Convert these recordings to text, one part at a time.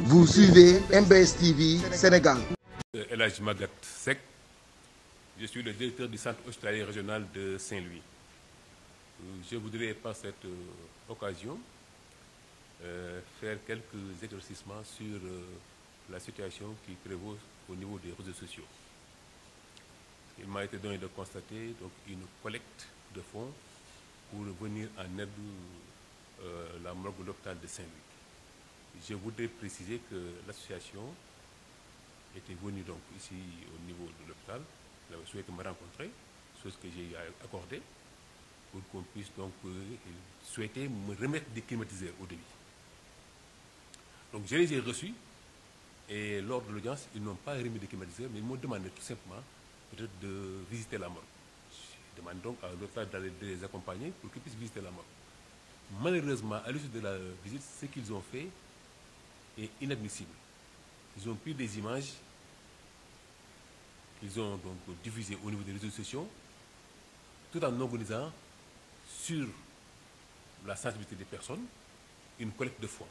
Vous suivez MBS TV Sénégal. El Hadj Magatte Seck, je suis le directeur du centre hospitalier régional de Saint-Louis. Je voudrais par cette occasion faire quelques éclaircissements sur la situation qui prévaut au niveau des réseaux sociaux. Il m'a été donné de constater donc, une collecte de fonds pour venir en aide la morgue de l'hôpital de Saint-Louis. Je voudrais préciser que l'association était venue donc ici au niveau de l'hôpital. Elle avait souhaité me rencontrer, chose que j'ai accordée, pour qu'on puisse donc souhaiter me remettre des climatiseurs au début. Donc je les ai reçus et lors de l'audience, ils n'ont pas remis des climatiseurs, mais ils m'ont demandé tout simplement peut-être de visiter la morgue. Je demande donc à l'hôpital d'aller les accompagner pour qu'ils puissent visiter la morgue. Malheureusement, à l'issue de la visite, ce qu'ils ont fait est inadmissible. Ils ont pris des images qu'ils ont donc diffusées au niveau des réseaux sociaux, tout en organisant sur la sensibilité des personnes une collecte de fonds.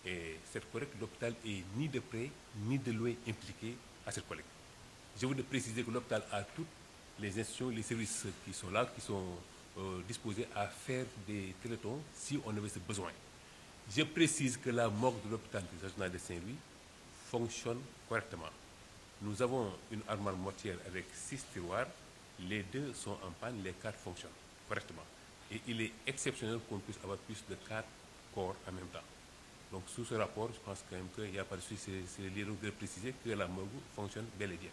Et cette collecte, l'hôpital est ni de près ni de loin impliqué à cette collecte. Je voudrais préciser que l'hôpital a toutes les institutions, les services qui sont là, qui sont disposés à faire des télétons si on avait ce besoin. Je précise que la morgue de l'hôpital régional de Saint-Louis fonctionne correctement. Nous avons une armoire mortière avec 6 tiroirs. Les 2 sont en panne, les 4 fonctionnent correctement. Et il est exceptionnel qu'on puisse avoir plus de 4 corps en même temps. Donc sous ce rapport, je pense quand même qu'il n'y a pas de souci, c'est lié de préciser que la morgue fonctionne bel et bien.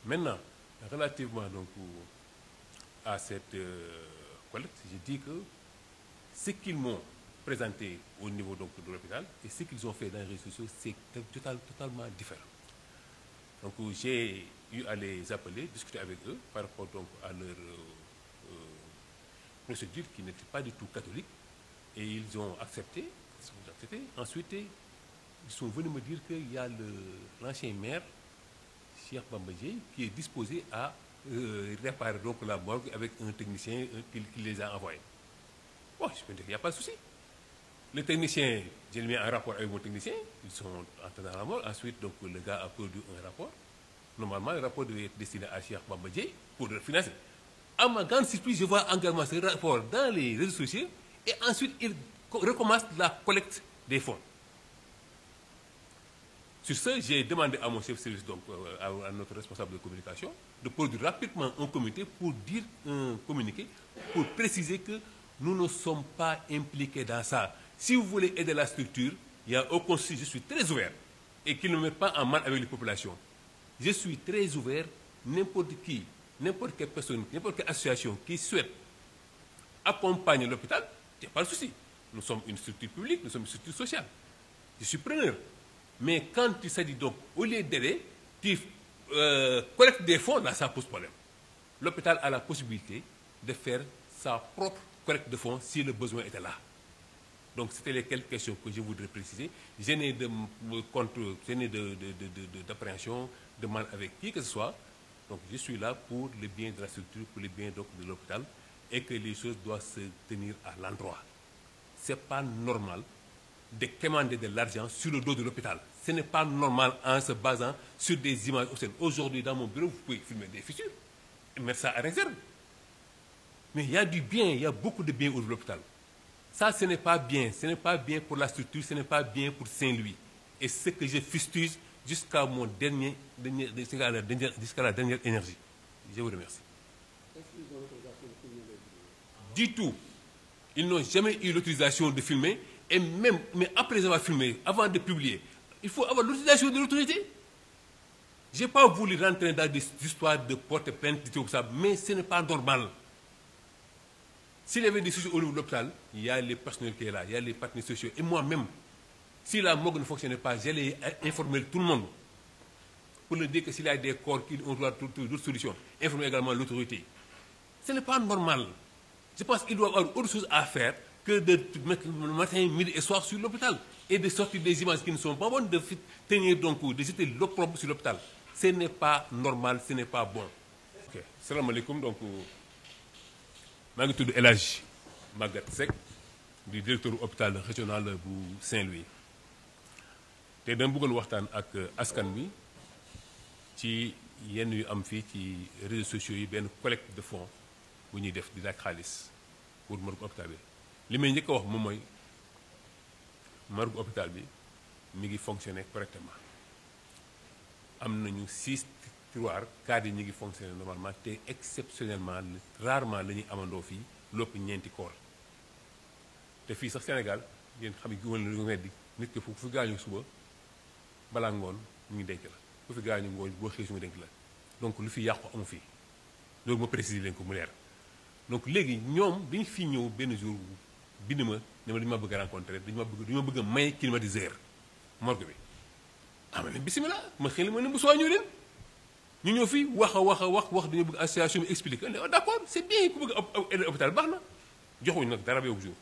Maintenant, relativement donc à cette collecte, je dis que ce qu'ils m'ont présenté au niveau donc, de l'hôpital et ce qu'ils ont fait dans les réseaux sociaux, c'est totalement différent. Donc j'ai eu à les appeler, discuter avec eux par rapport donc, à leur procédure qui n'était pas du tout catholique et ils ont accepté. Ensuite, ils sont venus me dire qu'il y a l'ancien maire, Cheikh Bamba Dièye, qui est disposé à réparer donc la morgue avec un technicien qui les a envoyés. Bon, je peux dire qu'il n'y a pas de souci. Le technicien, j'ai mis un rapport avec mon technicien, ils sont entrés dans la morgue. Ensuite, donc, le gars a produit un rapport. Normalement, le rapport devait être destiné à Cheikh Bamba Dièye pour le financer. À ma grande surprise, je vois également ce rapport dans les réseaux sociaux et ensuite, il recommence la collecte des fonds. Sur ce, j'ai demandé à mon chef de service, donc à notre responsable de communication, de produire rapidement un communiqué pour préciser que nous ne sommes pas impliqués dans ça. Si vous voulez aider la structure, il n'y a aucun souci, je suis très ouvert et qu'ils ne mettent pas en mal avec les populations. Je suis très ouvert, n'importe qui, n'importe quelle personne, n'importe quelle association qui souhaite accompagner l'hôpital, il n'y a pas de souci. Nous sommes une structure publique, nous sommes une structure sociale. Je suis preneur. Mais quand il s'agit donc, au lieu d'aider, tu collectes des fonds, là, ça pose problème. L'hôpital a la possibilité de faire sa propre collecte de fonds si le besoin était là. Donc, c'était les quelques questions que je voudrais préciser. Je n'ai d'appréhension, de mal avec qui que ce soit. Donc, je suis là pour le bien de la structure, pour le bien donc, de l'hôpital, et que les choses doivent se tenir à l'endroit. Ce n'est pas normal de commander de l'argent sur le dos de l'hôpital. Ce n'est pas normal en se basant sur des images obscènes. Aujourd'hui, dans mon bureau, vous pouvez filmer des fissures et mettre ça à réserve. Mais il y a du bien, il y a beaucoup de bien au niveau de l'hôpital. Ça, ce n'est pas bien. Ce n'est pas bien pour la structure, ce n'est pas bien pour Saint-Louis. Et c'est ce que je fustige jusqu'à mon jusqu'à la dernière énergie. Je vous remercie. Du tout. Ils n'ont jamais eu l'autorisation de filmer. Et même, mais après avoir filmé, avant de publier, il faut avoir l'autorisation de l'autorité. Je n'ai pas voulu rentrer dans des histoires de porte plainte, tout ça, mais ce n'est pas normal. S'il y avait des soucis au niveau de l'hôpital, il y a les personnels qui sont là, il y a les partenaires sociaux. Et moi-même, si la morgue ne fonctionnait pas, j'allais informer tout le monde. Pour le dire que s'il y a des corps qui ont d'autres solutions, informer également l'autorité. Ce n'est pas normal. Je pense qu'il doit y avoir autre chose à faire que de mettre le matin, midi et soir sur l'hôpital et de sortir des images qui ne sont pas bonnes, de tenir donc, de jeter l'opprobre sur l'hôpital. Ce n'est pas normal, ce n'est pas bon. Ok, salam alaikum. Donc, je suis El Hadj Magatte Seck, du directeur hôpital régional de Saint-Louis. te dama bëggoon waxtaan ak askan bi ci yenn yu am fii ci réseaux sociaux yi benn collecte de fonds bu ñuy def di laaj xaalis pour morgue hôpital bi li may njëkk a wax moom mooy morgue hôpital bi mi ngi fonctionner correctement am nañu 6 tiroirs cadres yi ñu ngi fonctionner normalement te exceptionnellement rarement la ñuy amandoo fii lopp ñeenti koor te fii sax Sénégal yéen xam nga lu weddi nit ki fu fi gaañu suba balaa ngoon ñu ngi denc la fu fi gaañu ngoon boo xëy su nga denc la donc lu fi yàqu amu fii loolu ma préciser leen ko mu leer donc léegi ñoom dañu fi ñëw benn jour bind ma ne ma dañu ma bëgg a rencontrer dañu ma bëgg a may climatiseur morgue bi ma leen bisimilah ma xëy ma ne bu soo ñëw leen ñu ñëw fii wax dañu bëgg association bi expliqué ne d'accord c'est bien ku bëgg a hôpital baax na joxuñu nag dara boobu jour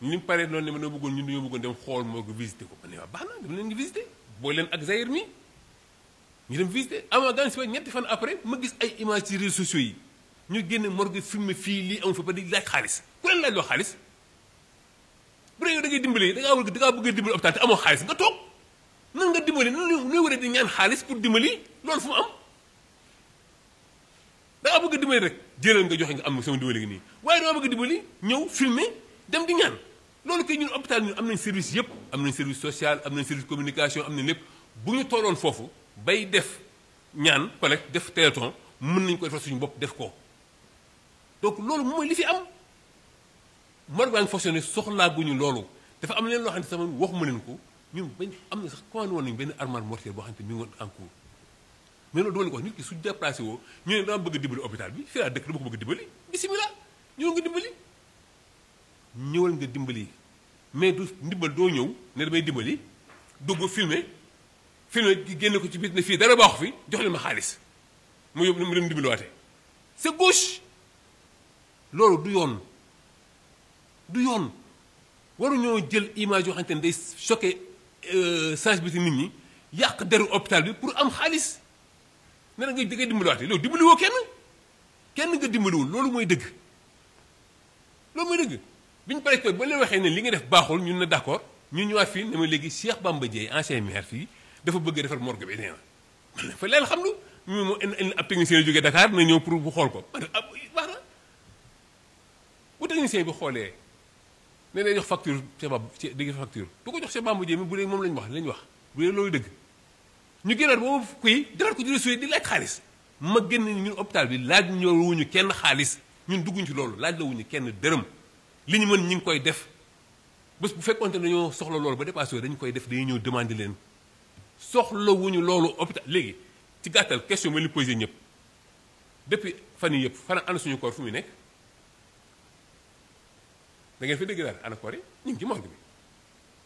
ñu paree noonu ne ma dañoo bëggoon dem xool morgue visiter ko ma ne baax na dama leen ngi visiter boo leen ak Zahir mi ñu dem visiter avant dans si ñetti fan après ma gis ay images ci réseaux sociaux yi ñu génne morgue filmé fii lii am fa ba di laaj xaalis ku leen laaj loo xaalis bu dee yow da ngay dimbali da ngaa bëgg a dimbali hôpital te amoo xaalis nga toog nan nga dimbali nan war a di ñaan xaalis pour dimbali loolu fu mu am da ngaa bëgg a dimbali rek jëlal nga joxe nga am sama dimbali gi nii waaye dama bëgg a dimbali ñëw filmé dem di ñaan loolu kay ñun hôpital ñun am nañ service yëpp am nañ service social am nañ service communication am nañ lépp bu ñu tolloon foofu bay def ñaan collecte def téléthon mën nañu ko defal suñu bopp def ko donc loolu mooy li fi am morgue baa ngi fonctionné soxlaaguñu loolu dafa am leen loo xam ne sama waxuma leen ko ñun bañ am na sax commandé woon nañu benn armoire mortuaire boo xam ne mi ngi woon en cours mais loolu dama leen ko wax nit ki su déplacé woo ñu ne dama bëgg a dimbali hôpital bi fii laa dëkk dama ko bëgg a dimbali bisimilah ñëwal nga dimbali ñëwal nga dimbali mais du ndimbal doo ñëw ne damay dimbali dugg filmer génne ko ci biir ne fii dara baaxu fi jox leen ma xaalis mu yóbbu mu dem dimbaliwaate c'est gauche loolu du yoon waruñoo jël image yoo xamante ne day choqué sensibilité nit ñi yàq deru hôpital bi pour am xaalis ne da ngay dimbaliwaate loolu dimbaliwoo kenn nga dimbaliwul loolu mooy dëgg bi ñu paree ko ba leen waxee ne li nga def baaxul ñun na d'accord ñu ñëwaat fii ne ma léegi Cheikh Bamba Dièye ancien maire fii dafa bëgg a defar morgue bi nee na man la fa leen xam lu ñu moo ab technicien yi jógee Dakar na ñëw pour bu xool ko man baax na bu technicien bi xoolee ne lay jox facture Cheikh Bamba dégg facture du ko jox Cheikh Bamba Dièye mi bu dee moom lañu wax bu dee loolu dëgg ñu génnaat boobu kuy defar ko ci réseau di laaj xaalis ma génn ñun hôpital bi laaj ñëwuñu kenn xaalis ñun dugguñ ci loolu laaj la wuñu kenn dërëm li ñu mën ñu ngi koy def bés bu fekkoonte ne dañoo soxla loolu ba dépassé dañu koy def dañuy ñëw demander leen soxlawuñu loolu hôpital léegi ci gàttal question ma li posé ñëpp depuis fan yii yëpp fan ana suñu koor fu muy nekk da ngeen fi dégg daal ana koor yi ñu ngi ci morgue bi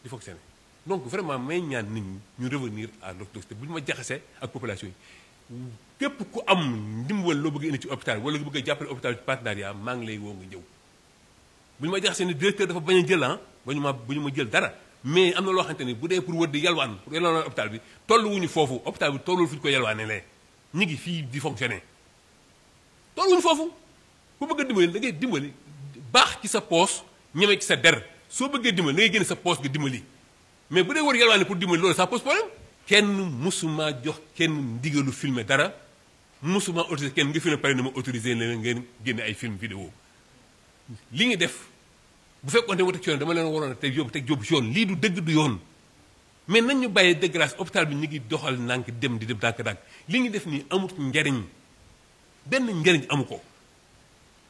di fonctionner donc vraiment may ñaan nit ñi ñu revenir à l'orthodoxie bu ñu ma jaxasee ak population yi képp ku am ndimbal loo bëgg indi ci hôpital wala nga bëgg a jàppale hôpital ci partenariat maa ngi lay woo nga ñëw bu ñu ma jaxasee ne directeur dafa bañ a jël bu ñu ma jël dara mais am na loo xamante ni bu dee pour wër di yalwaan hôpital bi tolluwuñu foofu hôpital bi tollul fu ñu ko yalwaanee lee ñu ngi fii di fonctionner tolluwuñu foofu ku bëgg a dimbali da ngay dimbali baax ci sa poos ñeme ci sa der soo bëggee dimbali da ngay génne sa poos nga dimbali mais bu dee wër yalwaane pour dimbali loolu ça pose problème kenn musuma jox kenn ndigalu filmer dara musuma autorisé kenn nga filmer pare na ma autorisé leen ngeen génne ay film vidéo li nga def bu fekkoon ne wata ci yoon dama leen waroon a teg yóbbu ci yoon lii du dëgg du yoon mais nañ ñu bàyyee de grâce hôpital bi ñu ngi doxal ndànk dem di dem ndànk li ngi def nii amut njariñ benn njariñ amu ko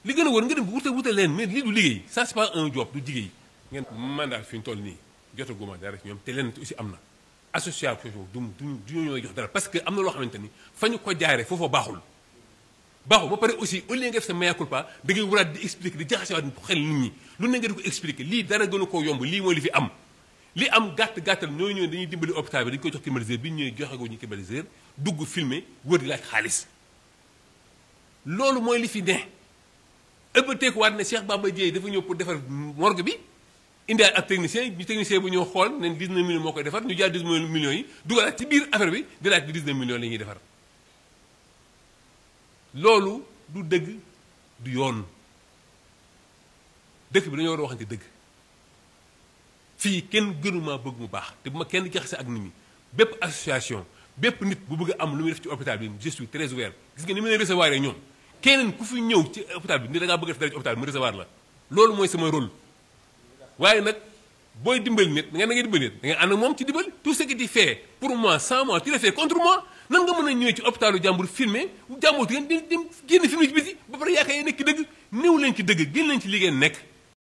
li gën a wër nga dem wuta leen mais lii du liggéey ça c'est pas un job du liggéey ngeen man daal fi ñu toll nii jotaguma dara ci ñoom te leen aussi am na association du ñoo jox dara parce que am na loo xamante ni fa ñu ko jaaree foofa baaxul ba pare aussi au lieu nga def sa mea culpa da ngay waraat di expliquer di jaxasewaat xel nit ñi lu ne nga di ko expliquer lii dara gënu koo yomb lii mooy li fi am li am gàttal ñooy ñëw dañuy dimbali hôpital bi dañu koy jox climatiseur bi ñu ñëwee joxe ko ñu climatiseur dugg filmer wër di laaj xaalis loolu mooy li fi ne ëppateeku waat ne Cheikh Bamba Dièye dafa ñëw pour defar morgue bi indi ak technicien bu ñëw xool ne 19 millions moo koy defar ñu jaar 19 millions yi dugalaat ci biir affaire bi di laaj 19 millions la ñuy defar loolu du dëgg du yoon dëkk bi dañoo war a waxante dëgg fii kenn gënuma bëgg mu baax te bu ma kenn jaxase ak nit ñi bépp association bépp nit bu bëgg a am lu muy def ci hôpital bi je suis très ouvert gis nga ni ma leen recevoir ñoom keneen ku fi ñëw ci hôpital bi ni da ngaa bëgg a def dara ci hôpital bi mu recevoir la loolu mooy sama rôle waaye nag booy dimbali nit da ngay dimbali nit da ngay ànd ak moom ci dimbali tout ce que tu fais pour moi sans moi tu le fais contre moi nan nga mën a ñëwee ci hôpitalu jàmbur filmé jàmbur di génn filmé ci biti ba pare yaakaar yee nekk ci dëgg néew leen ci dëgg génn leen ci li ngeen nekk